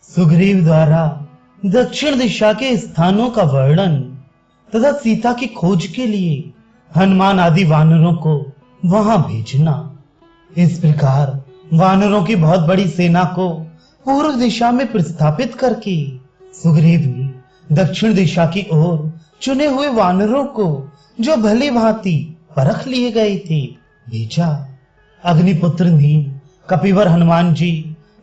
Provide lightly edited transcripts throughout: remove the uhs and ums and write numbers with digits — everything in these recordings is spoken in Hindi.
सुग्रीव द्वारा दक्षिण दिशा के स्थानों का वर्णन तथा सीता की खोज के लिए हनुमान आदि वानरों को वहां भेजना। इस प्रकार वानरों की बहुत बड़ी सेना को पूर्व दिशा में प्रस्थापित करके सुग्रीव ने दक्षिण दिशा की ओर चुने हुए वानरों को, जो भली भांति परख लिए गए थे, भेजा। अग्निपुत्र नील, कपिवर हनुमान जी,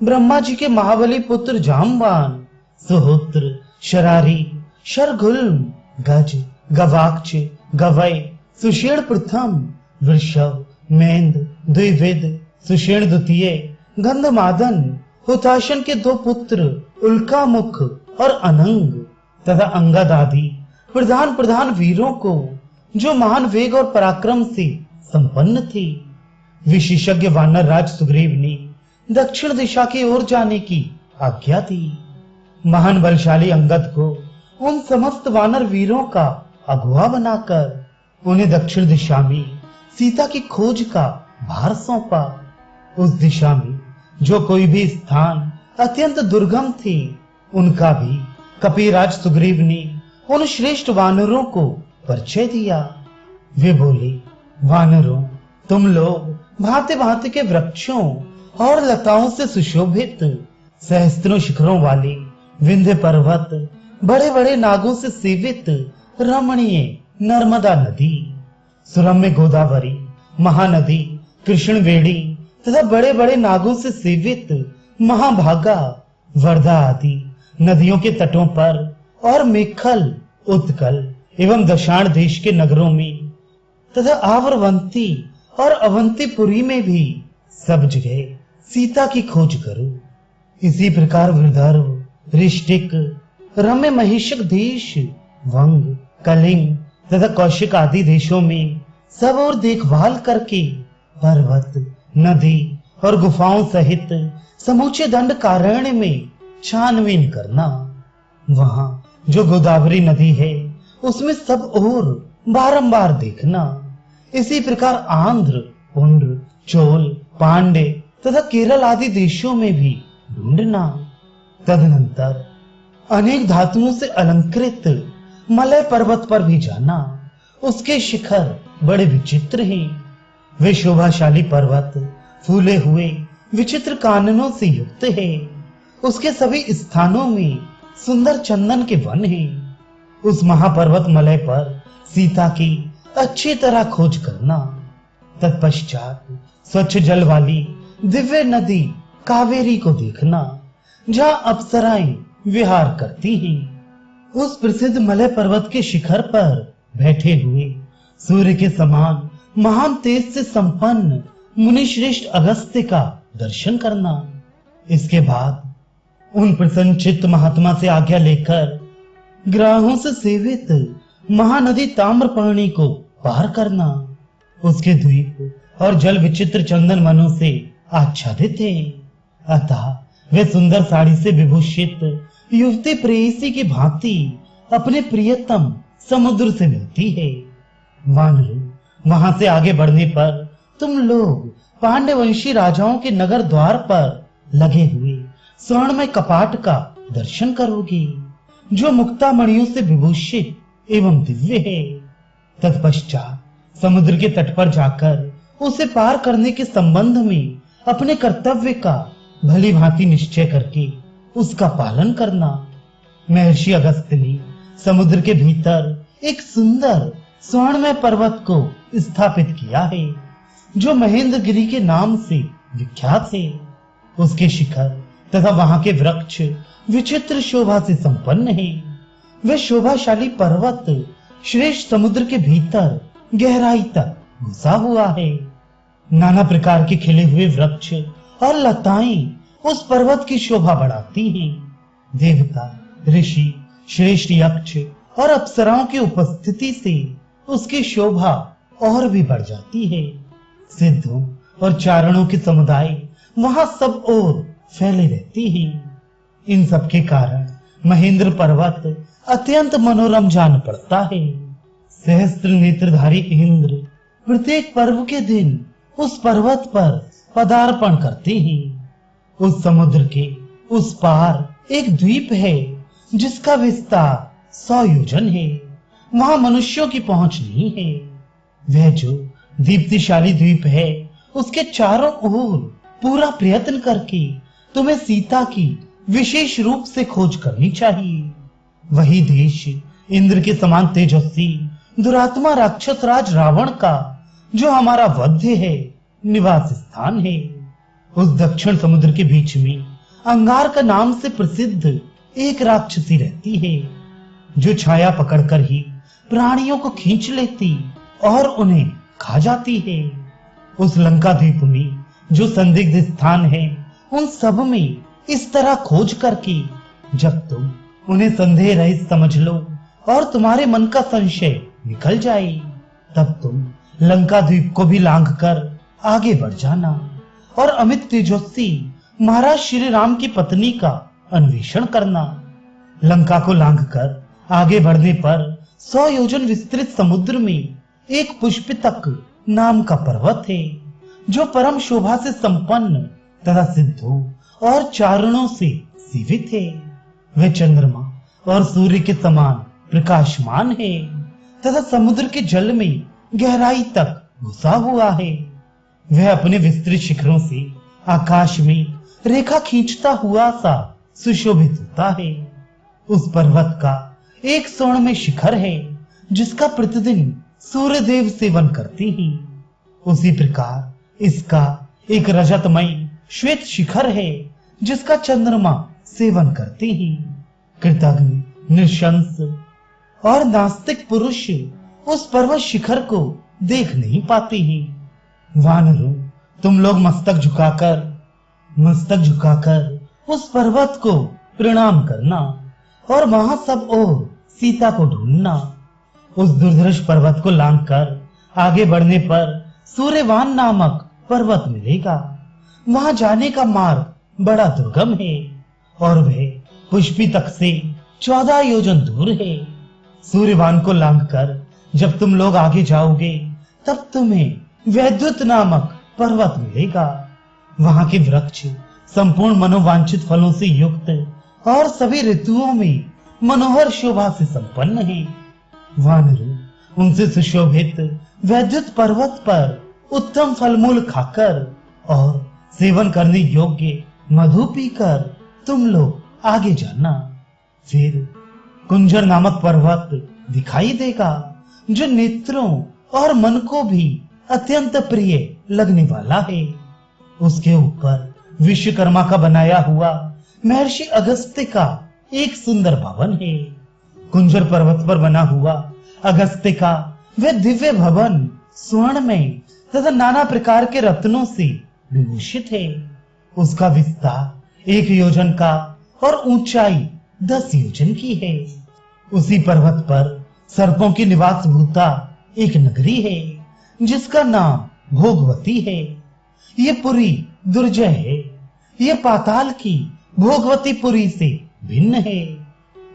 ब्रह्मा जी के महाबली पुत्र जामवान, सुहोत्र, शरारी, शरघुल्म, गज, गवाक्ष, गवय, सुषेण प्रथम, वृषभ, मेंद, द्विविद, सुषेण द्वितीय, गंधमादन, हुताशन के 2 पुत्र उल्कामुख और अनंग तथा अंगद आदि प्रधान प्रधान वीरों को, जो महान वेग और पराक्रम से संपन्न थे। विशेषज्ञ वानर राज सुग्रीव ने दक्षिण दिशा की ओर जाने की आज्ञा दी। महान बलशाली अंगद को उन समस्त वानर वीरों का अगुवा बनाकर उन्हें दक्षिण दिशा में सीता की खोज का भार सौंपा। उस दिशा में जो कोई भी स्थान अत्यंत दुर्गम थे, उनका भी कपिराज सुग्रीव ने उन श्रेष्ठ वानरों को परिचय दिया। वे बोले, वानरों, तुम लोग भांति भांति के वृक्षों और लताओं से सुशोभित सहस्त्रों शिखरों वाले विंध्य पर्वत, बड़े बड़े नागों से सेवित रमणीय नर्मदा नदी, सुरम्य गोदावरी, महानदी, कृष्णवेणी तथा बड़े बड़े नागों से सेवित महाभागा, वर्धा आदि नदियों के तटों पर और मेखल, उत्कल एवं दशाण देश के नगरों में तथा आवर्वंती और अवंतीपुरी में भी सब जगह सीता की खोज करो। इसी प्रकार विदर्भ, ऋष्टिक, रम्य महिषक देश, वंग, कलिंग तथा कौशिक आदि देशों में सब और देखभाल करके पर्वत, नदी और गुफाओं सहित समूचे दंड कारण्य में छानबीन करना। वहां जो गोदावरी नदी है, उसमें सब ओर बारंबार देखना। इसी प्रकार आंध्र, पुंड्र, चोल, पांडे तथा केरल आदि देशों में भी ढूंढना। तदनंतर अनेक धातुओं से अलंकृत मलय पर्वत पर भी जाना। उसके शिखर बड़े विचित्र हैं। वे शोभाशाली पर्वत फूले हुए विचित्र काननों से युक्त है। उसके सभी स्थानों में सुंदर चंदन के वन हैं। उस महापर्वत मलय पर सीता की अच्छी तरह खोज करना। तत्पश्चात स्वच्छ जल वाली दिव्य नदी कावेरी को देखना, जहां अप्सराएं विहार करती हैं। उस प्रसिद्ध मलय पर्वत के शिखर पर बैठे हुए सूर्य के समान महान तेज से संपन्न मुनि श्रेष्ठ अगस्त्य का दर्शन करना। इसके बाद उन प्रसन्नचित्त महात्मा से आज्ञा लेकर ग्राहों से सेवित महानदी ताम्रपर्णी को पार करना। उसके द्वीप और जल विचित्र चंदन वनों से आच्छादित है। अतः वे सुंदर साड़ी से विभूषित युवती प्रेयसी की भांति अपने प्रियतम समुद्र से मिलती है। वानरों, वहां से आगे बढ़ने पर तुम लोग पांड्यवंशी राजाओं के नगर द्वार पर लगे हुए स्वर्णमय कपाट का दर्शन करोगे, जो मुक्तामणियों से विभूषित एवं दिव्य है। तत्पश्चात समुद्र के तट पर जाकर उसे पार करने के संबंध में अपने कर्तव्य का भली भांति निश्चय करके उसका पालन करना। महर्षि अगस्त्य ने समुद्र के भीतर एक सुंदर स्वर्णमय पर्वत को स्थापित किया है, जो महेंद्रगिरी के नाम से विख्यात है। उसके शिखर तथा वहां के वृक्ष विचित्र शोभा से संपन्न है। वे शोभाशाली पर्वत श्रेष्ठ समुद्र के भीतर गहराई तक घुसा हुआ है। नाना प्रकार के खिले हुए वृक्ष और लताएं उस पर्वत की शोभा बढ़ाती हैं। देवता, ऋषि, श्रेष्ठ यक्ष और अप्सराओं की उपस्थिति से उसकी शोभा और भी बढ़ जाती है। सिद्धों और चारणों के समुदाय वहां सब ओर फैले रहती हैं। इन सब के कारण महेंद्र पर्वत अत्यंत मनोरम जान पड़ता है। सहस्त्र नेत्रधारी इंद्र प्रत्येक पर्व के दिन उस पर्वत पर पदार्पण करते हैं। उस समुद्र के उस पार एक द्वीप है जिसका विस्तार 100 योजन है। वहां मनुष्यों की पहुंच नहीं है। वह जो दीप्तिशाली द्वीप है, उसके चारों ओर पूरा प्रयत्न करके तुम्हें सीता की विशेष रूप से खोज करनी चाहिए। वही देश इंद्र के समान तेजस्वी दुरात्मा राक्षस राज रावण का, जो हमारा वध्य है, निवास स्थान है। उस दक्षिण समुद्र के बीच में अंगार का नाम से प्रसिद्ध एक राक्षसी रहती है, जो छाया पकड़कर ही प्राणियों को खींच लेती और उन्हें खा जाती है। उस लंका द्वीप में जो संदिग्ध स्थान है, उन सब में इस तरह खोज करके जब तुम उन्हें संदेह रहित समझ लो और तुम्हारे मन का संशय निकल जाए, तब तुम लंका द्वीप को भी लांघ कर आगे बढ़ जाना और अमित तेजस्वी महाराज श्री राम की पत्नी का अन्वेषण करना। लंका को लांघ कर आगे बढ़ने पर 100 योजन विस्तृत समुद्र में एक पुष्पितक नाम का पर्वत है, जो परम शोभा से संपन्न तथा सिद्धों और चारणों से सीवित है। वह चंद्रमा और सूर्य के समान प्रकाशमान है तथा समुद्र के जल में गहराई तक घुसा हुआ है। वह अपने विस्तृत शिखरों से आकाश में रेखा खींचता हुआ सा सुशोभित होता है। उस पर्वत का एक स्वर्ण में शिखर है, जिसका प्रतिदिन सूर्य देव सेवन करते हैं। उसी प्रकार इसका एक रजतमय श्वेत शिखर है, जिसका चंद्रमा सेवन करते हैं। कृतज्ञ, निशंस और नास्तिक पुरुष उस पर्वत शिखर को देख नहीं पाते हैं। वानरों, तुम लोग मस्तक झुकाकर उस पर्वत को प्रणाम करना और वहां सब ओर सीता को ढूंढना। उस दुर्धर्ष पर्वत को लांघकर आगे बढ़ने पर सूर्यवान नामक पर्वत मिलेगा। वहां जाने का मार्ग बड़ा दुर्गम है और वह पुष्पी तक से 14 योजन दूर है। सूर्यवान को लांघकर जब तुम लोग आगे जाओगे, तब तुम्हें वैद्युत नामक पर्वत मिलेगा। वहां के वृक्ष संपूर्ण मनोवांछित फलों से युक्त और सभी ऋतुओं में मनोहर शोभा से संपन्न है। वानरों, उनसे सुशोभित वैद्युत पर्वत पर उत्तम फलमूल खाकर और सेवन करने योग्य मधु पीकर तुम लोग आगे जाना। फिर कुंजर नामक पर्वत दिखाई देगा, जो नेत्रों और मन को भी अत्यंत प्रिय लगने वाला है। उसके ऊपर विश्वकर्मा का बनाया हुआ महर्षि अगस्त्य का एक सुंदर भवन है। कुंजर पर्वत पर बना हुआ अगस्त्य का वह दिव्य भवन स्वर्ण में तथा नाना प्रकार के रत्नों से विभूषित है। उसका विस्तार 1 योजन का और ऊंचाई 10 योजन की है। उसी पर्वत पर सर्पों की निवास भूता एक नगरी है, जिसका नाम भोगवती है। ये पुरी दुर्जय है। ये पाताल की भोगवती पुरी से भिन्न है।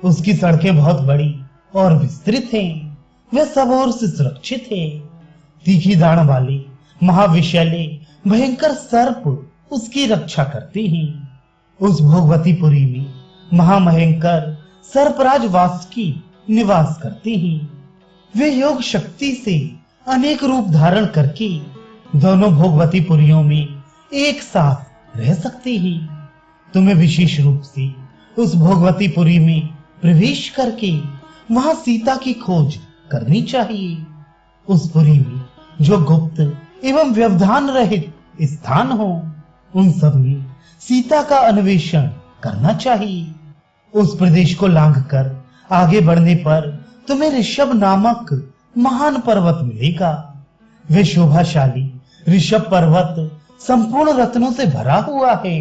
उसकी सड़कें बहुत बड़ी और विस्तृत हैं। वह सब ओर से सुरक्षित है। तीखी दाढ़ वाले महाविषैले भयंकर सर्प उसकी रक्षा करते हैं। उस भोगवतीपुरी में महाभयंकर सर्पराज वासुकी निवास करते हैं। वे योग शक्ति से अनेक रूप धारण करके दोनों भोगवतीपुरियों में एक साथ रह सकते हैं। तुम्हें विशेष रूप से उस भोगवतीपुरी में प्रवेश करके वहां सीता की खोज करनी चाहिए। उस पुरी में जो गुप्त एवं व्यवधान रहित स्थान हो, उन सब में सीता का अन्वेषण करना चाहिए। उस प्रदेश को लांघकर आगे बढ़ने पर तुम्हें ऋषभ नामक महान पर्वत मिलेगा। वे शोभाशाली ऋषभ पर्वत संपूर्ण रत्नों से भरा हुआ है।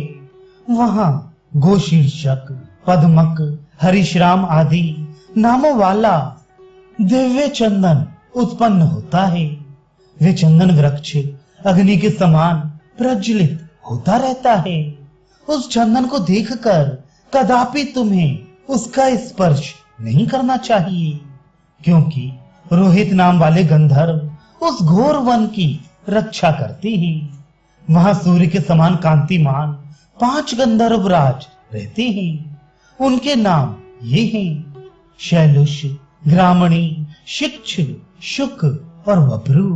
वहां गोशीर्षक, पद्मक, हरिश्राम आदि नामों वाला दिव्य चंदन उत्पन्न होता है। वे चंदन वृक्ष अग्नि के समान प्रज्वलित होता रहता है। उस चंदन को देखकर कदापि तुम्हें उसका स्पर्श नहीं करना चाहिए, क्योंकि रोहित नाम वाले गंधर्व उस घोर वन की रक्षा करते हैं। वहां सूर्य के समान कांतिमान 5 गंधर्व राज रहते हैं उनके नाम ये हैं शैलुष, ग्रामणी, शिक्ष, शुक और वब्रू।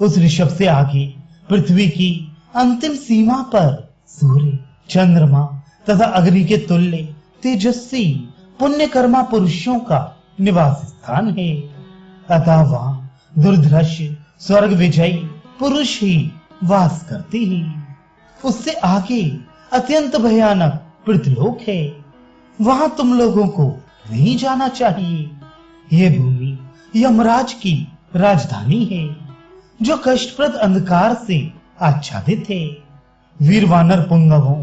उस ऋषभ से आगे पृथ्वी की अंतिम सीमा पर सूर्य, चंद्रमा तथा अग्नि के तुल्य तेजस्वी पुण्यकर्मा पुरुषों का निवास स्थान है। अतः वहां दुर्धर्ष स्वर्ग विजयी पुरुष ही वास करते हैं। उससे आगे अत्यंत भयानक पृथ्वीलोक है। वहां तुम लोगों को नहीं जाना चाहिए। ये भूमि यमराज की राजधानी है, जो कष्टप्रद अंधकार से आच्छादित है। वीर वानर पुंगवों,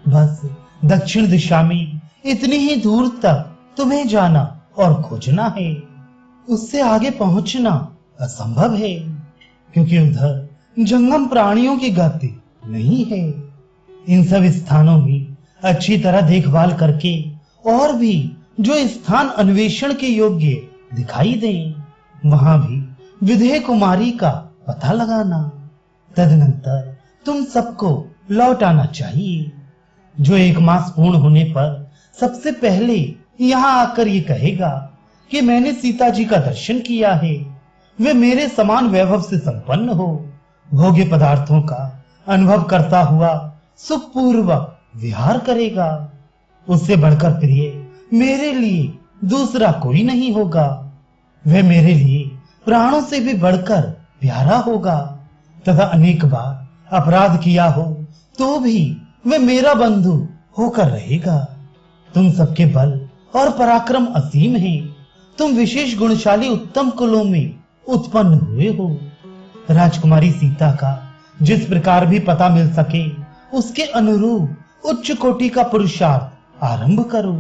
बस दक्षिण दिशा में इतनी ही दूर तक तुम्हें जाना और खोजना है। उससे आगे पहुंचना असंभव है, क्योंकि उधर जंगम प्राणियों की गति नहीं है। इन सब स्थानों में अच्छी तरह देखभाल करके और भी जो स्थान अन्वेषण के योग्य दिखाई दें, वहां भी विदेह कुमारी का पता लगाना। तदनंतर तुम सबको लौट आना चाहिए। जो 1 मास पूर्ण होने पर सबसे पहले यहाँ आकर ये कहेगा कि मैंने सीता जी का दर्शन किया है, वे मेरे समान वैभव से संपन्न हो, भोग्य पदार्थों का अनुभव करता हुआ सुखपूर्वक विहार करेगा। उससे बढ़कर प्रिय मेरे लिए दूसरा कोई नहीं होगा। वह मेरे लिए प्राणों से भी बढ़कर प्यारा होगा तथा अनेक बार अपराध किया हो तो भी वह मेरा बंधु होकर रहेगा। तुम सबके बल और पराक्रम असीम है। तुम विशेष गुणशाली उत्तम कुलों में उत्पन्न हुए हो। राजकुमारी सीता का जिस प्रकार भी पता मिल सके उसके अनुरूप उच्च कोटि का पुरुषार्थ आरंभ करो।